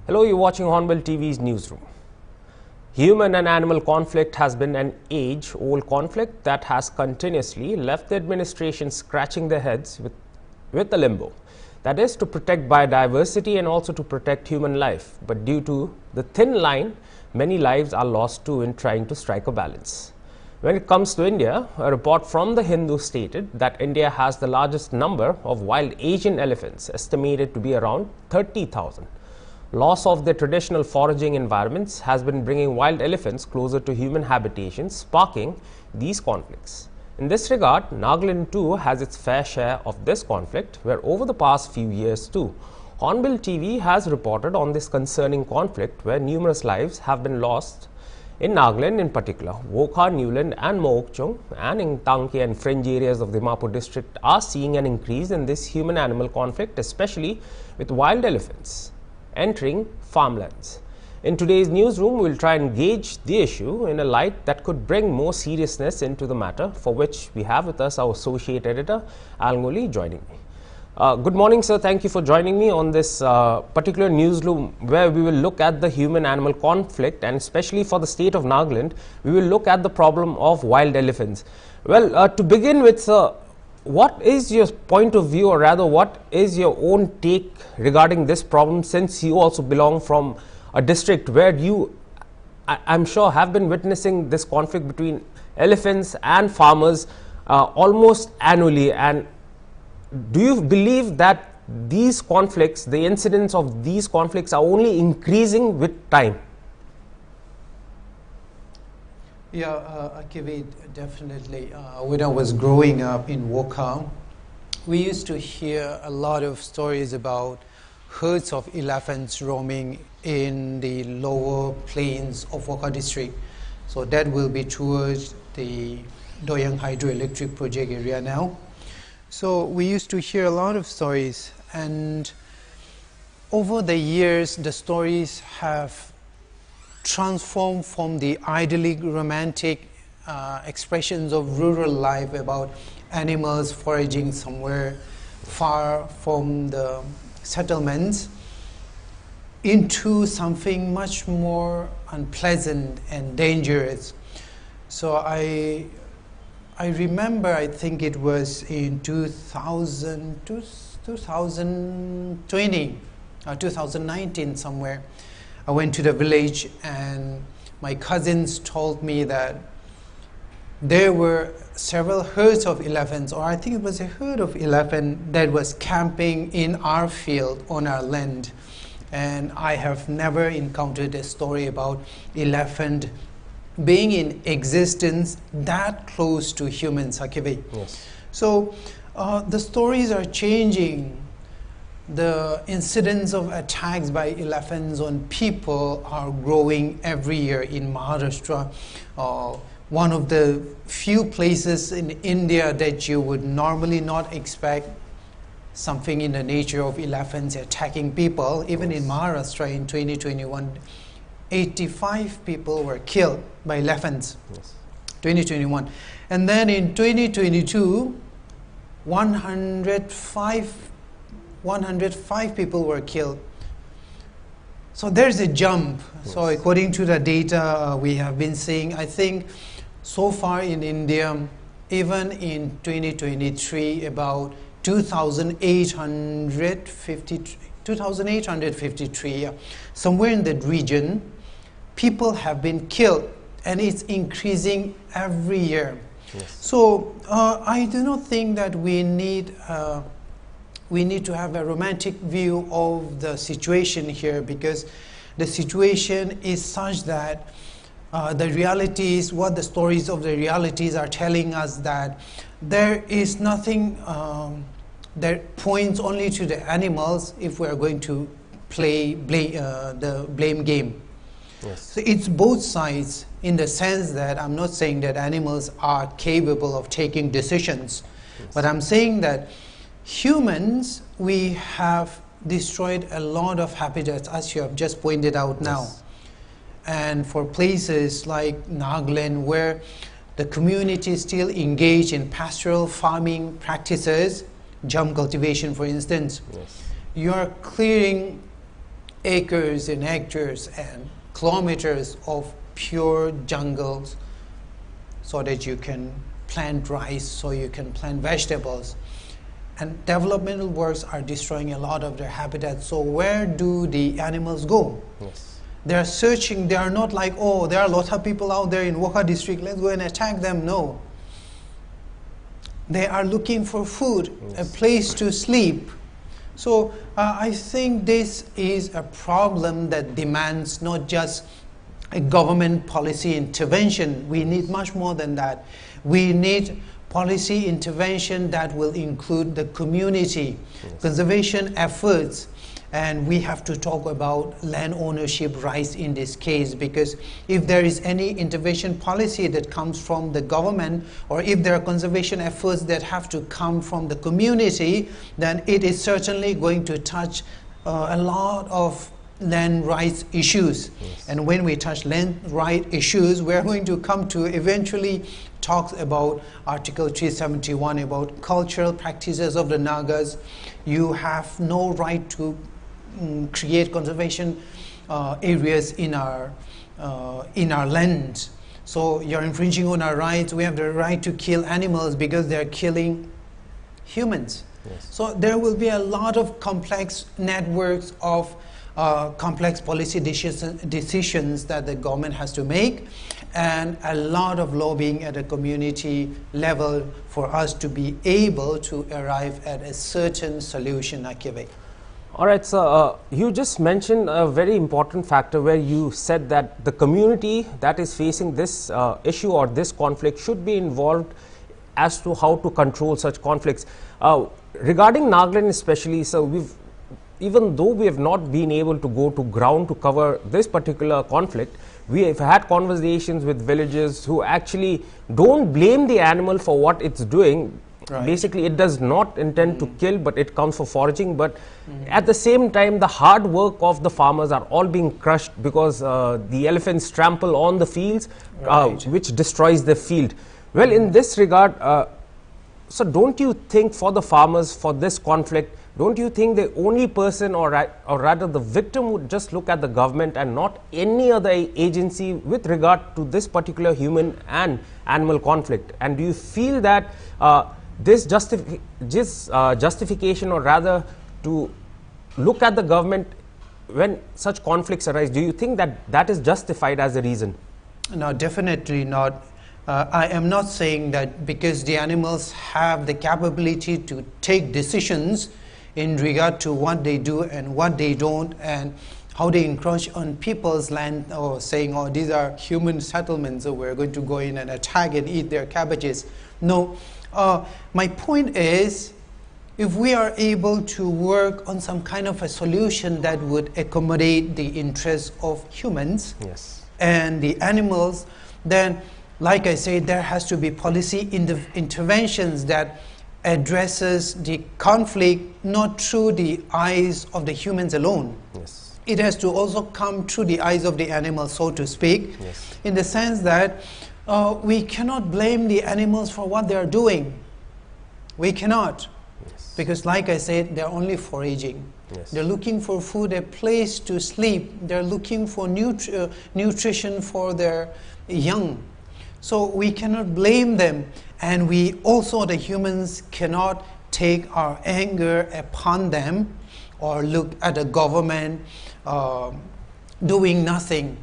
Hello, you're watching Hornbill TV's newsroom. Human and animal conflict has been an age-old conflict that has continuously left the administration scratching their heads with a limbo. That is to protect biodiversity and also to protect human life. But due to the thin line, many lives are lost too in trying to strike a balance. When it comes to India, a report from The Hindu stated that India has the largest number of wild Asian elephants, estimated to be around 30,000. Loss of their traditional foraging environments has been bringing wild elephants closer to human habitations, sparking these conflicts. In this regard, Nagaland too has its fair share of this conflict, where over the past few years too, Hornbill TV has reported on this concerning conflict where numerous lives have been lost in Nagaland in particular. Wokha, Newland and Mookchung and in Tangke and fringe areas of the Dimapur district are seeing an increase in this human-animal conflict, especially with wild elephants entering farmlands. In today's newsroom, we will try and gauge the issue in a light that could bring more seriousness into the matter, for which we have with us our associate editor Alngoli joining me. Good morning, sir. Thank you for joining me on this particular newsroom where we will look at the human-animal conflict, and especially for the state of Nagaland, we will look at the problem of wild elephants. Well, to begin with, sir, what is your point of view, or rather what is your own take regarding this problem, since you also belong from a district where you, I'm sure, have been witnessing this conflict between elephants and farmers almost annually? And do you believe that these conflicts, the incidents of these conflicts, are only increasing with time? Yeah, Akivi, definitely. When I was growing up in Wokha, we used to hear a lot of stories about herds of elephants roaming in the lower plains of Wokha district. So that will be towards the Doyang hydroelectric project area now. So we used to hear a lot of stories, and over the years the stories have transformed from the idyllic, romantic expressions of rural life about animals foraging somewhere far from the settlements into something much more unpleasant and dangerous. So I remember, I think it was in 2020 or 2019 somewhere, I went to the village and my cousins told me that there were several herds of elephants, or I think it was a herd of elephant that was camping in our field on our land. And I have never encountered a story about elephant being in existence that close to humans, Sakibi. Yes. So the stories are changing. The incidents of attacks by elephants on people are growing every year in Maharashtra. One of the few places in India that you would normally not expect something in the nature of elephants attacking people. Even in Maharashtra in 2021, 85 people were killed by elephants. Yes. 2021. And then in 2022, 105 people were killed. So there's a jump. Yes. So according to the data we have been seeing, I think so far in India, even in 2023, about 2,853, somewhere in that region, people have been killed, and it's increasing every year. Yes. So I do not think that we need to have a romantic view of the situation here, because the situation is such that the realities, what the stories of the realities are telling us, that there is nothing that points only to the animals if we are going to play the blame game. Yes. So it's both sides, in the sense that I'm not saying that animals are capable of taking decisions, yes, but I'm saying that humans, we have destroyed a lot of habitats, as you have just pointed out now. Yes. And for places like Nagaland, where the community is still engaged in pastoral farming practices, jam cultivation for instance, yes, you are clearing acres and hectares and kilometers of pure jungles so that you can plant rice, so you can plant vegetables. And developmental works are destroying a lot of their habitat. So where do the animals go? Yes. They are searching. They are not like, oh, there are a lot of people out there in Wokha district, let's go and attack them. No. They are looking for food, a place to sleep. So I think this is a problem that demands not just a government policy intervention. We need much more than that. We need policy intervention that will include the community, conservation efforts, and we have to talk about land ownership rights in this case, because if there is any intervention policy that comes from the government, or if there are conservation efforts that have to come from the community, then it is certainly going to touch a lot of land rights issues. And when we touch land right issues, we are going to come to eventually talks about Article 371 about cultural practices of the Nagas. You have no right to create conservation areas in our land. So you're infringing on our rights. We have the right to kill animals because they're killing humans. So there will be a lot of complex networks of complex policy decisions that the government has to make, and a lot of lobbying at a community level for us to be able to arrive at a certain solution. All right, so you just mentioned a very important factor where you said that the community that is facing this issue or this conflict should be involved as to how to control such conflicts. Regarding Nagaland especially, so even though we have not been able to go to ground to cover this particular conflict, we have had conversations with villagers who actually don't blame the animal for what it's doing. Basically, it does not intend to kill, but it comes for foraging. But at the same time, the hard work of the farmers are all being crushed because the elephants trample on the fields, which destroys the field. Well, in this regard, so don't you think for the farmers, for this conflict, don't you think the only person or rather the victim would just look at the government and not any other agency with regard to this particular human and animal conflict? And do you feel that this justification, or rather to look at the government when such conflicts arise, do you think that that is justified as a reason? No, definitely not. I am not saying that because the animals have the capability to take decisions in regard to what they do and what they don't, and how they encroach on people's land, or saying, oh, these are human settlements, so we're going to go in and attack and eat their cabbages. No. My point is, if we are able to work on some kind of a solution that would accommodate the interests of humans and the animals, then, like I said, there has to be policy interventions that addresses the conflict not through the eyes of the humans alone. It has to also come through the eyes of the animals, so to speak, in the sense that we cannot blame the animals for what they are doing. We cannot. Because like I said, they're only foraging. They're looking for food, a place to sleep. They're looking for nutrition for their young. So we cannot blame them. And we also, the humans, cannot take our anger upon them or look at the government doing nothing,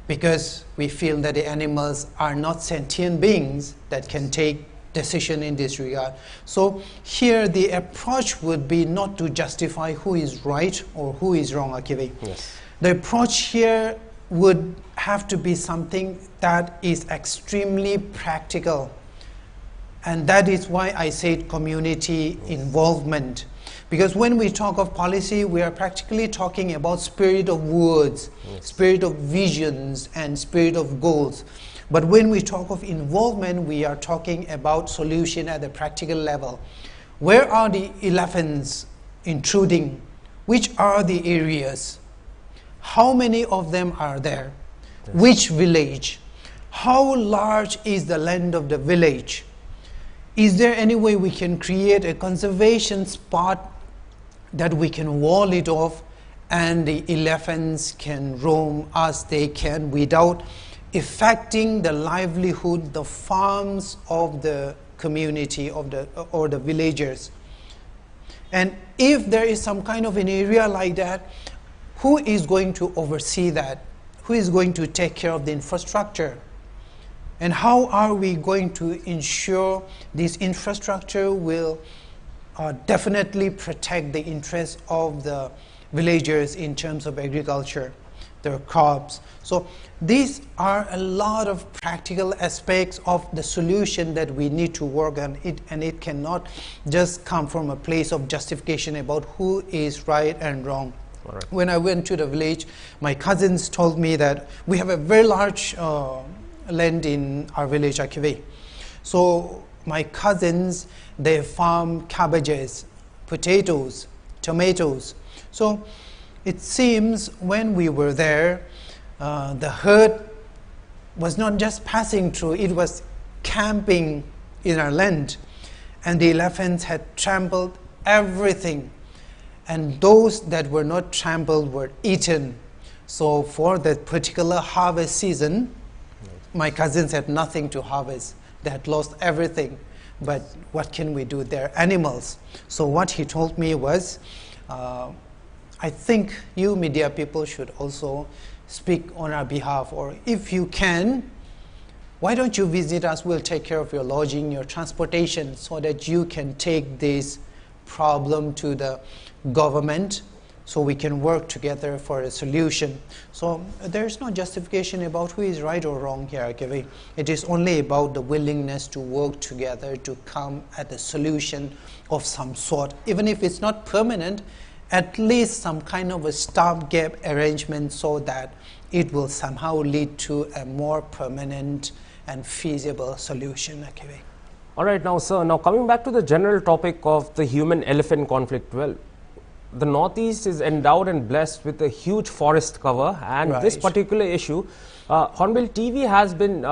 because we feel that the animals are not sentient beings that can take decision in this regard. So here the approach would be not to justify who is right or who is wrong, Akivi. The approach here would have to be something that is extremely practical. And that is why I said community involvement. Because when we talk of policy, we are practically talking about spirit of words, spirit of visions, and spirit of goals. But when we talk of involvement, we are talking about solution at the practical level. Where are the elephants intruding? Which are the areas? How many of them are there? Which village? How large is the land of the village? Is there any way we can create a conservation spot that we can wall it off and the elephants can roam as they can without affecting the livelihood, the farms of the community or the villagers. And if there is some kind of an area like that, who is going to oversee that? Who is going to take care of the infrastructure? And how are we going to ensure this infrastructure will definitely protect the interests of the villagers in terms of agriculture, their crops? So these are a lot of practical aspects of the solution that we need to work on it, and it cannot just come from a place of justification about who is right and wrong. All right. When I went to the village, my cousins told me that we have a very large land in our village, Akive. So my cousins, they farm cabbages, potatoes, tomatoes. So it seems when we were there, the herd was not just passing through, it was camping in our land, and the elephants had trampled everything, and those that were not trampled were eaten. So for that particular harvest season, my cousins had nothing to harvest. They had lost everything. But what can we do? They're animals. So what he told me was, I think you media people should also speak on our behalf, or if you can, why don't you visit us? We'll take care of your lodging, your transportation, so that you can take this problem to the government, so we can work together for a solution. So there's no justification about who is right or wrong here, okay? It is only about the willingness to work together to come at a solution of some sort. Even if it's not permanent, at least some kind of a stopgap arrangement so that it will somehow lead to a more permanent and feasible solution, okay? All right, now sir, now coming back to the general topic of the human-elephant conflict, well, the Northeast is endowed and blessed with a huge forest cover, and this particular issue, Hornbill TV has been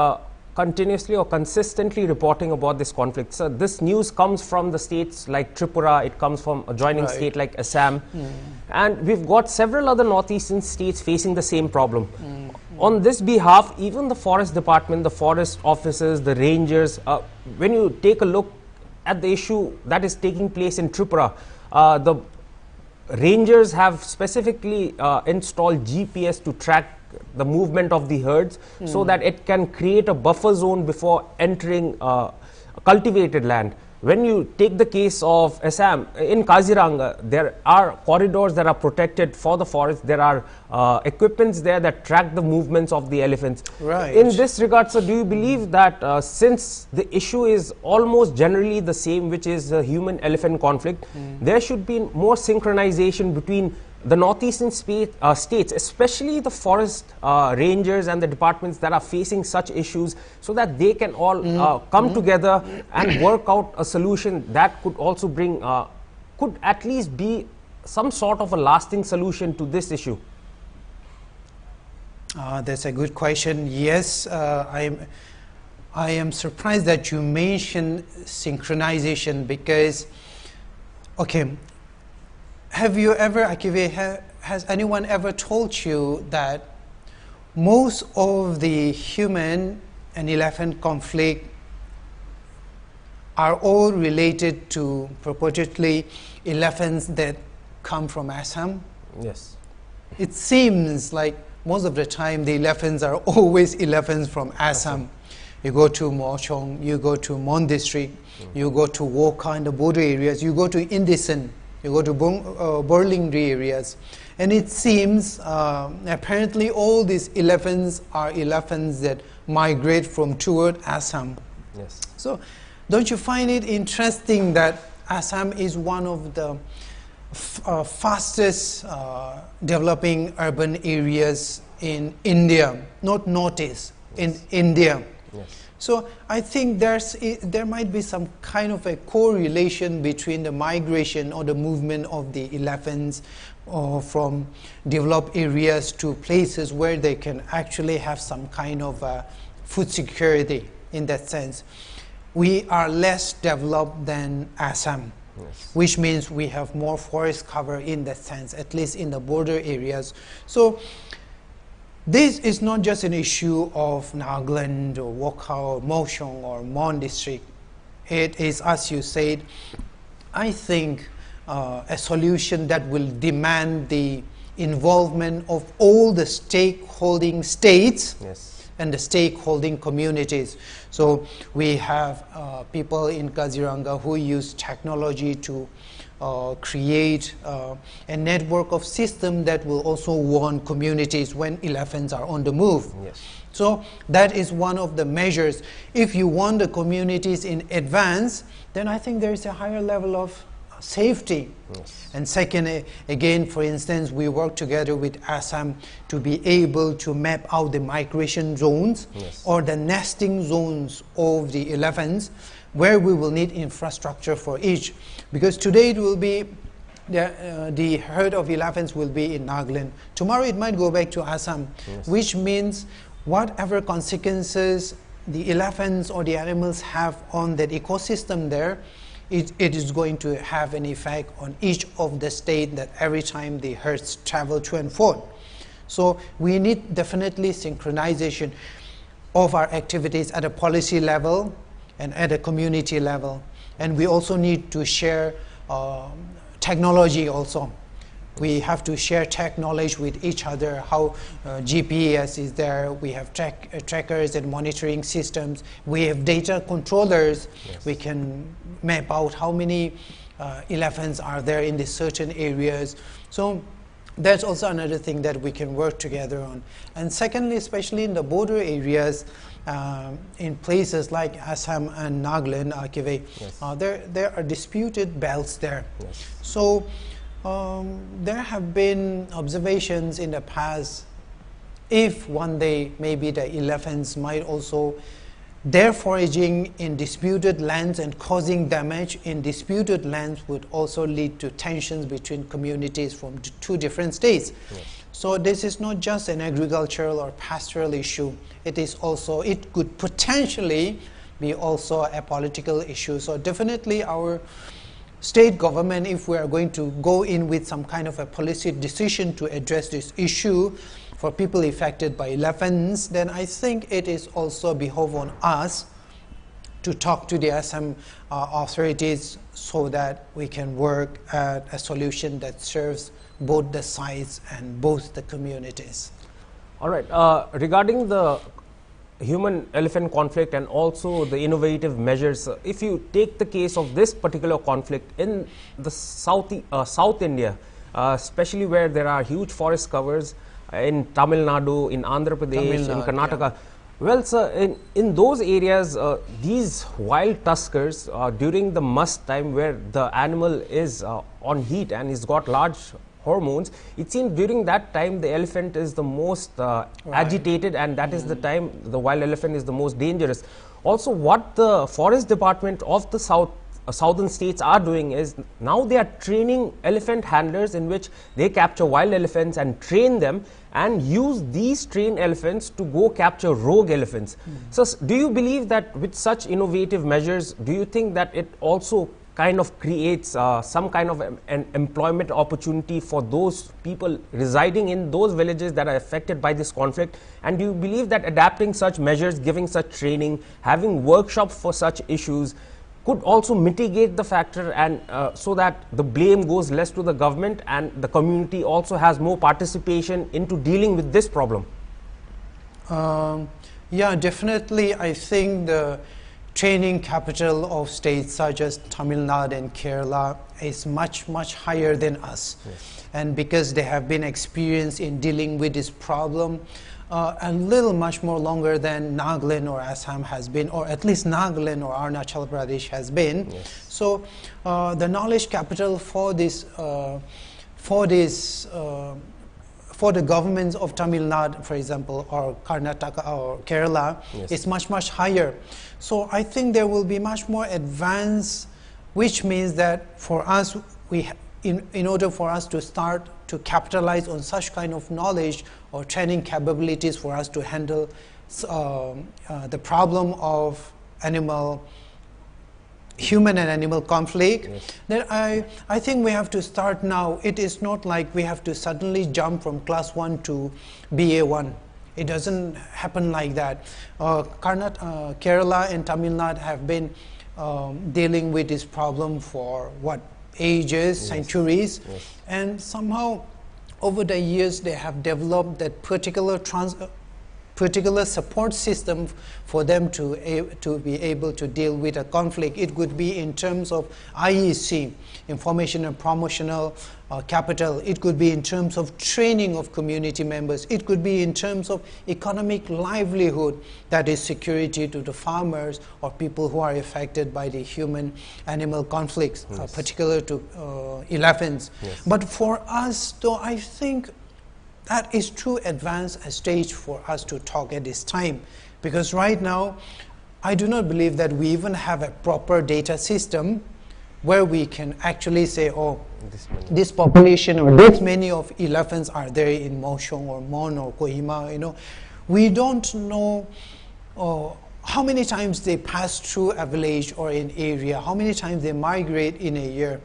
continuously or consistently reporting about this conflict. So this news comes from the states like Tripura, it comes from a joining state like Assam, and we've got several other northeastern states facing the same problem. On this behalf, even the forest department, the forest officers, the rangers, when you take a look at the issue that is taking place in Tripura, the rangers have specifically installed GPS to track the movement of the herds so that it can create a buffer zone before entering cultivated land. When you take the case of Assam, in Kaziranga, there are corridors that are protected for the forest. There are equipments there that track the movements of the elephants. Right. In this regard, sir, do you believe that since the issue is almost generally the same, which is the human-elephant conflict, there should be more synchronization between the northeastern states, especially the forest rangers and the departments that are facing such issues, so that they can all come together and work out a solution that could also bring, could at least be some sort of a lasting solution to this issue? That's a good question. Yes, I am surprised that you mentioned synchronization because, okay, have you ever, Akive, has anyone ever told you that most of the human and elephant conflict are all related to purportedly elephants that come from Assam? Yes. It seems like most of the time the elephants are always elephants from Assam. You go to Mochong, you go to Mon district, you go to Woka in the border areas, you go to Indison, you go to Burlingri areas, and it seems apparently all these elephants are elephants that migrate from toward Assam. Yes. So don't you find it interesting that Assam is one of the fastest developing urban areas in India, not Northeast, in India. Yes. So I think there might be some kind of a correlation between the migration or the movement of the elephants from developed areas to places where they can actually have some kind of food security in that sense. We are less developed than Assam. Yes. which means we have more forest cover in that sense, at least in the border areas. So this is not just an issue of Nagaland or Wokha or Moshong or Mon district. It is, as you said, I think a solution that will demand the involvement of all the stakeholding states Yes. and the stakeholding communities. So we have people in Kaziranga who use technology to create a network of systems that will also warn communities when elephants are on the move. Yes. So that is one of the measures. If you warn the communities in advance, then I think there is a higher level of safety. Yes. And second, again, for instance, we work together with Assam to be able to map out the migration zones Yes. or the nesting zones of the elephants, where we will need infrastructure for each. Because today it will be, the herd of elephants will be in Nagaland. Tomorrow it might go back to Assam, Yes. which means whatever consequences the elephants or the animals have on that ecosystem there, it is going to have an effect on each of the state that every time the herds travel to and forth. So we need definitely synchronization of our activities at a policy level and at a community level. And we also need to share technology also. We have to share tech knowledge with each other, how GPS is there, we have trackers and monitoring systems, we have data controllers. Yes. We can map out how many elephants are there in these certain areas. So that's also another thing that we can work together on. And secondly, especially in the border areas, in places like Assam and Nagaland, Yes. there are disputed belts there. Yes. So there have been observations in the past, if one day maybe the elephants might also, their foraging in disputed lands and causing damage in disputed lands would also lead to tensions between communities from two different states. Yes. So this is not just an agricultural or pastoral issue, it is also, it could potentially be also a political issue. So definitely our state government, if we are going to go in with some kind of a policy decision to address this issue for people affected by elephants, then I think it is also behove on us to talk to the Assam authorities so that we can work at a solution that serves both the sides and both the communities. All right. Regarding the human-elephant conflict and also the innovative measures, if you take the case of this particular conflict in the South India, especially where there are huge forest covers in Tamil Nadu, in Andhra Pradesh, in Karnataka. Yeah. Well, sir, in those areas, these wild tuskers during the must time where the animal is on heat and he's got large hormones, it seems during that time the elephant is the most agitated, and that is the time the wild elephant is the most dangerous. Also, what the forest department of the southern states are doing is now they are training elephant handlers in which they capture wild elephants and train them and use these trained elephants to go capture rogue elephants. So do you believe that with such innovative measures, do you think that it also kind of creates some kind of an employment opportunity for those people residing in those villages that are affected by this conflict? And do you believe that adapting such measures, giving such training, having workshops for such issues could also mitigate the factor, and so that the blame goes less to the government and the community also has more participation into dealing with this problem? Yeah, definitely. I think the training capital of states such as Tamil Nadu and Kerala is much, much higher than us. Yes. And because they have been experienced in dealing with this problem a little much more longer than Nagaland or Assam has been, or at least Nagaland or Arunachal Pradesh has been. Yes. So the knowledge capital for this, for the governments of Tamil Nadu, for example, or Karnataka or Kerala, Yes. is much, much higher. So I think there will be much more advanced, which means that for us, in order for us to start to capitalize on such kind of knowledge or training capabilities for us to handle the problem of animal human and animal conflict, Yes. then I think we have to start now. It is not like we have to suddenly jump from class 1 to BA1. It doesn't happen like that. Kerala and Tamil Nadu have been dealing with this problem for what, ages, Yes. centuries, Yes. and somehow over the years they have developed that particular support system for them to be able to deal with a conflict. It could be in terms of IEC, information and promotional capital. It could be in terms of training of community members. It could be in terms of economic livelihood, that is security to the farmers or people who are affected by the human-animal conflicts, Yes. particular to elephants. Yes. But for us, though, I think that is too advanced a stage for us to talk at this time, because right now I do not believe that we even have a proper data system where we can actually say, oh, this population or this many of elephants are there in Moshong or Mon or Kohima. We don't know how many times they pass through a village or an area, how many times they migrate in a year.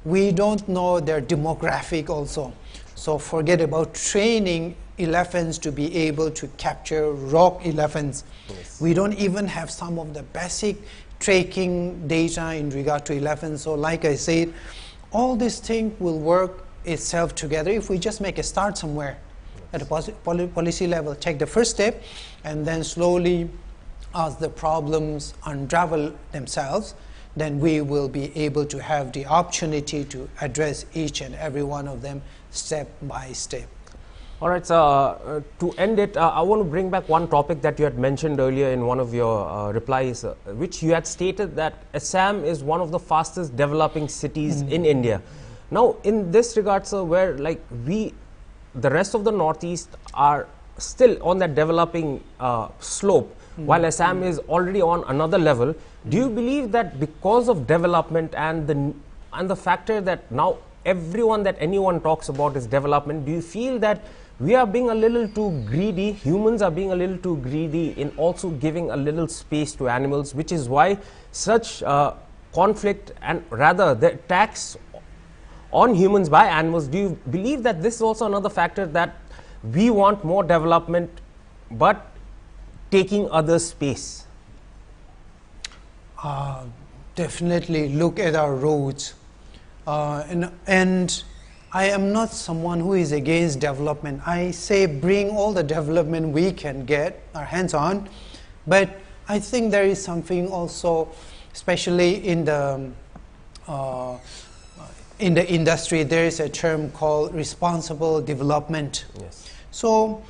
We don't know their demographic also. So forget about training elephants to be able to capture rock elephants. Yes. We don't even have some of the basic tracking data in regard to elephants. So like I said, all these things will work itself together if we just make a start somewhere. Yes. At a policy level, take the first step, and then slowly as the problems unravel themselves, then we will be able to have the opportunity to address each and every one of them step by step. All right, so to end it, I want to bring back one topic that you had mentioned earlier in one of your replies, which you had stated that Assam is one of the fastest developing cities in India. Now, in this regard, sir, where like the rest of the Northeast are still on that developing slope, while Assam is already on another level, do you believe that because of development and the factor that now anyone talks about is development, do you feel that we are being a little too greedy, humans are being a little too greedy in also giving a little space to animals, which is why such conflict and rather the attacks on humans by animals? Do you believe that this is also another factor, that we want more development but taking others' space? Definitely look at our roads. And I am not someone who is against development. I say bring all the development we can get our hands on, but I think there is something also, especially in the industry, there is a term called responsible development. Yes. So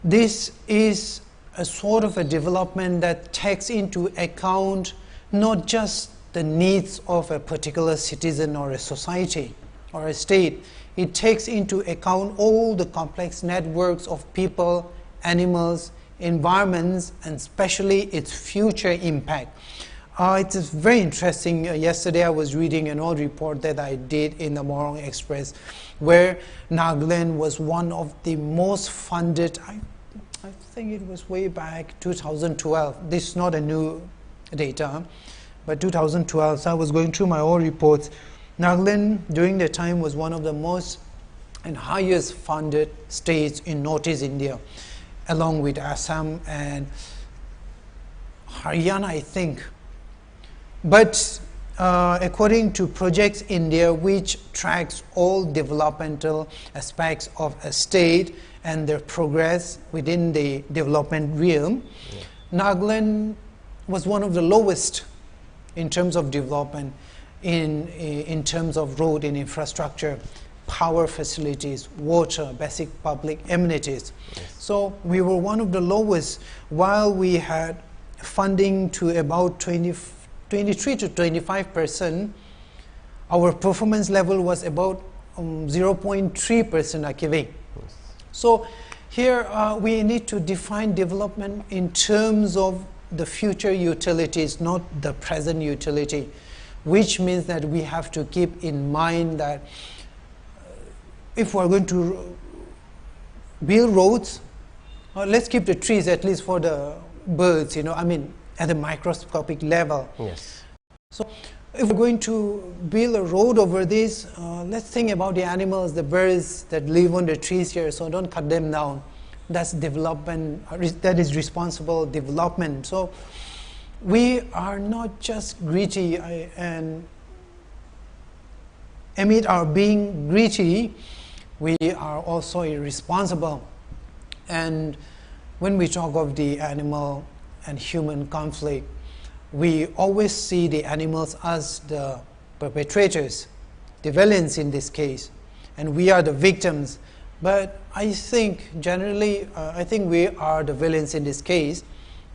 this is a sort of a development that takes into account not just the needs of a particular citizen or a society or a state. It takes into account all the complex networks of people, animals, environments, and especially its future impact. It is very interesting. Yesterday I was reading an old report that I did in the Morong Express, where Nagaland was one of the most funded, I think it was way back 2012. This is not a new data, but 2012. So I was going through my old reports. Nagaland during that time was one of the most and highest funded states in Northeast India, along with Assam and Haryana, I think. But according to Projects India, which tracks all developmental aspects of a state and their progress within the development realm, Nagaland was one of the lowest in terms of development, in terms of road and infrastructure, power facilities, water, basic public amenities. Yes. So we were one of the lowest, while we had funding to about 23 to 25%. Our performance level was about 0.3% AKV. Yes. So here we need to define development in terms of the future utilities, not the present utility, which means that we have to keep in mind that if we're going to build roads, let's keep the trees at least for the birds, I mean, at a microscopic level. Yes. So if we're going to build a road over this, let's think about the animals, the birds that live on the trees here, so don't cut them down. That's development, that is responsible development. So we are not just greedy and amid our being greedy, we are also irresponsible. And when we talk of the animal and human conflict, we always see the animals as the perpetrators, the villains in this case, and we are the victims. But I think generally, I think we are the villains in this case,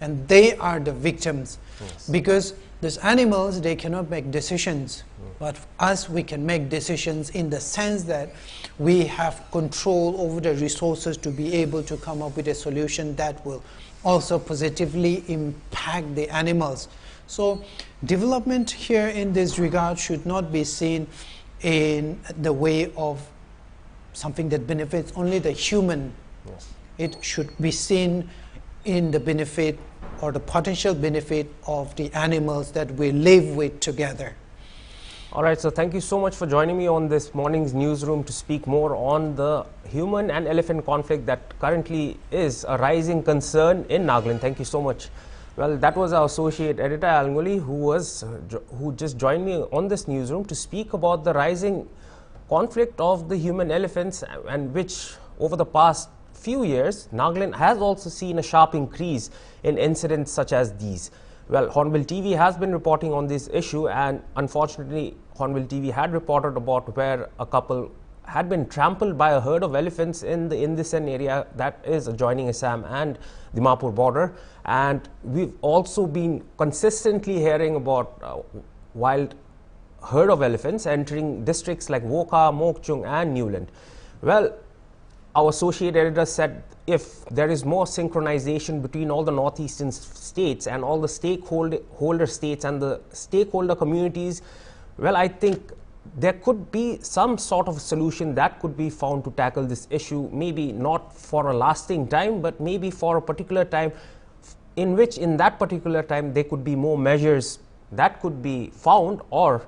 and they are the victims. Yes. Because these animals, they cannot make decisions, but us, we can make decisions in the sense that we have control over the resources to be able to come up with a solution that will also positively impact the animals. So development here in this regard should not be seen in the way of something that benefits only the human. Yes. It should be seen in the benefit or the potential benefit of the animals that we live with together. All right, so thank you so much for joining me on this morning's newsroom to speak more on the human and elephant conflict that currently is a rising concern in Nagaland. Thank you so much. Well, that was our associate editor Alngoli, who just joined me on this newsroom to speak about the rising conflict of the human elephants, and which over the past few years Nagaland has also seen a sharp increase in incidents such as these. Well, Hornbill TV has been reporting on this issue, and unfortunately Hornbill TV had reported about where a couple had been trampled by a herd of elephants in the Indisen area that is adjoining Assam and the Dimapur border. And we've also been consistently hearing about wild herd of elephants entering districts like Wokha, Mokchung and Newland. Well, our associate editor said if there is more synchronization between all the northeastern states and all the stakeholder states and the stakeholder communities, well, I think there could be some sort of solution that could be found to tackle this issue, maybe not for a lasting time, but maybe for a particular time in which in that particular time there could be more measures that could be found or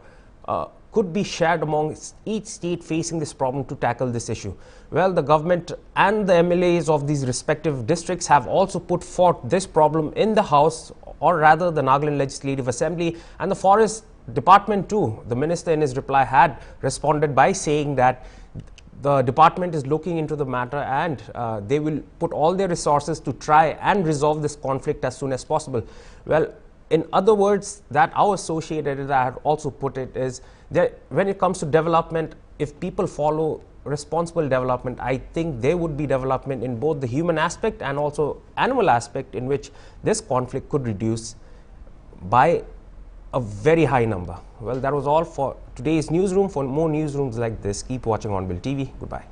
could be shared among each state facing this problem to tackle this issue. Well, the government and the MLAs of these respective districts have also put forth this problem in the House, or rather the Nagaland Legislative Assembly, and the Forest Department too. The minister in his reply had responded by saying that the department is looking into the matter and they will put all their resources to try and resolve this conflict as soon as possible. Well, in other words, that our associate editor had also put it is that when it comes to development, if people follow responsible development, I think there would be development in both the human aspect and also animal aspect, in which this conflict could reduce by a very high number. Well, that was all for today's newsroom. For more newsrooms like this, keep watching Hornbill TV. Goodbye.